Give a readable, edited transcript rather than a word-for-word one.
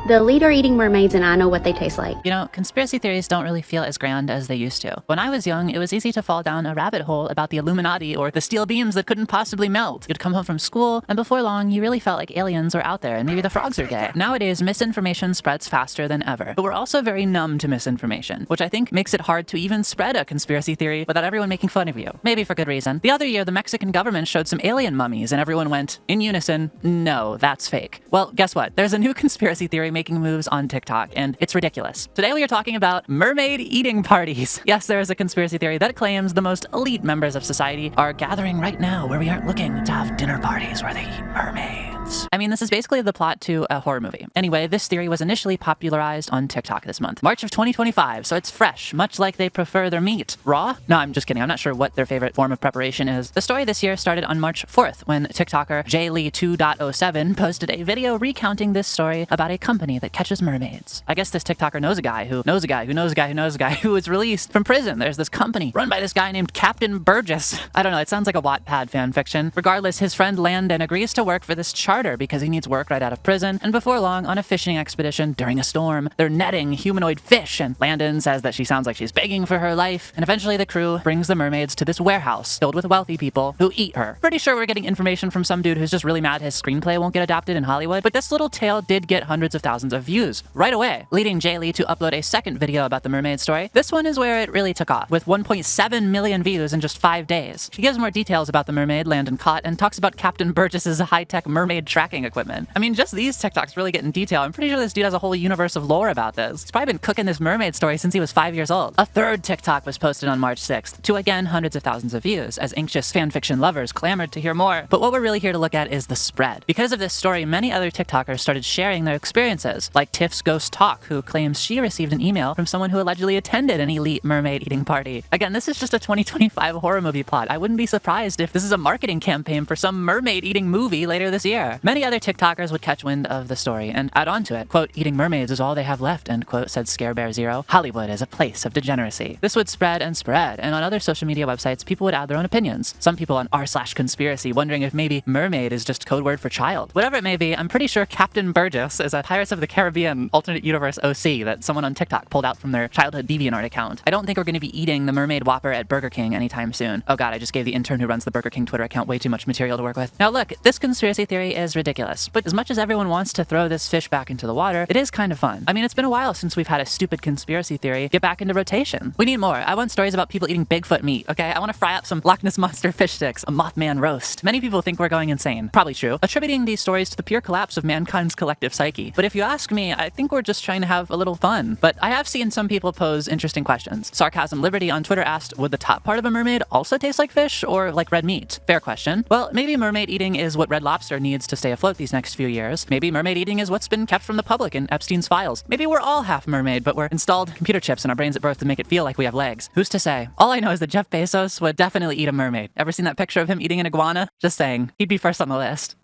The elite are eating mermaids and I know what they taste like. You know, conspiracy theories don't really feel as grand as they used to. When I was young, it was easy to fall down a rabbit hole about the Illuminati or the steel beams that couldn't possibly melt. You'd come home from school, and before long, you really felt like aliens were out there and maybe the frogs are gay. Nowadays, misinformation spreads faster than ever. But we're also very numb to misinformation, which I think makes it hard to even spread a conspiracy theory without everyone making fun of you. Maybe for good reason. The other year, the Mexican government showed some alien mummies, and everyone went, in unison, no, that's fake. Well, guess what? There's a new conspiracy theory making moves on TikTok, and it's ridiculous. Today we are talking about mermaid eating parties. Yes, there is a conspiracy theory that claims the most elite members of society are gathering right now where we aren't looking to have dinner parties where they eat mermaids. I mean, this is basically the plot to a horror movie. Anyway, this theory was initially popularized on TikTok this month, March of 2025, so it's fresh, much like they prefer their meat. Raw? No, I'm just kidding. I'm not sure what their favorite form of preparation is. The story this year started on March 4th when TikToker JLee2.07 posted a video recounting this story about a company that catches mermaids. I guess this TikToker knows a guy who knows a guy who knows a guy who knows a guy who was released from prison. There's this company run by this guy named Captain Burgess. I don't know, it sounds like a Wattpad fan fiction. Regardless, his friend Landon agrees to work for this charter because he needs work right out of prison, and before long, on a fishing expedition during a storm, they're netting humanoid fish, and Landon says that she sounds like she's begging for her life, and eventually the crew brings the mermaids to this warehouse filled with wealthy people who eat her. Pretty sure we're getting information from some dude who's just really mad his screenplay won't get adapted in Hollywood, but this little tale did get hundreds of thousands of views right away, leading JLee to upload a second video about the mermaid story. This one is where it really took off, with 1.7 million views in just 5 days. She gives more details about the mermaid Landon caught and talks about Captain Burgess's high-tech mermaid tracking equipment. I mean, just these TikToks really get in detail. I'm pretty sure this dude has a whole universe of lore about this. He's probably been cooking this mermaid story since he was 5 years old. A third TikTok was posted on March 6th to again hundreds of thousands of views as anxious fanfiction lovers clamored to hear more. But what we're really here to look at is the spread. Because of this story, many other TikTokers started sharing their experiences, like Tiff's Ghost Talk, who claims she received an email from someone who allegedly attended an elite mermaid eating party. Again, this is just a 2025 horror movie plot. I wouldn't be surprised if this is a marketing campaign for some mermaid eating movie later this year. Many other TikTokers would catch wind of the story and add on to it. Quote, eating mermaids is all they have left, end quote, said ScareBear0. Hollywood is a place of degeneracy. This would spread, and on other social media websites, people would add their own opinions. Some people on r/conspiracy wondering if maybe mermaid is just code word for child. Whatever it may be, I'm pretty sure Captain Burgess is a Pirates of the Caribbean alternate universe OC that someone on TikTok pulled out from their childhood DeviantArt account. I don't think we're going to be eating the mermaid Whopper at Burger King anytime soon. Oh god, I just gave the intern who runs the Burger King Twitter account way too much material to work with. Now look, this conspiracy theory is ridiculous, but as much as everyone wants to throw this fish back into the water, it is kind of fun. I mean, it's been a while since we've had a stupid conspiracy theory get back into rotation. We need more. I want stories about people eating Bigfoot meat, okay? I want to fry up some Loch Ness Monster fish sticks, a Mothman roast. Many people think we're going insane. Probably true. Attributing these stories to the pure collapse of mankind's collective psyche. But if you ask me, I think we're just trying to have a little fun. But I have seen some people pose interesting questions. Sarcasm Liberty on Twitter asked, would the top part of a mermaid also taste like fish or like red meat? Fair question. Well, maybe mermaid eating is what Red Lobster needs to stay afloat these next few years. Maybe mermaid eating is what's been kept from the public in Epstein's files. Maybe we're all half mermaid, but we're installed computer chips in our brains at birth to make it feel like we have legs. Who's to say? All I know is that Jeff Bezos would definitely eat a mermaid. Ever seen that picture of him eating an iguana? Just saying. He'd be first on the list.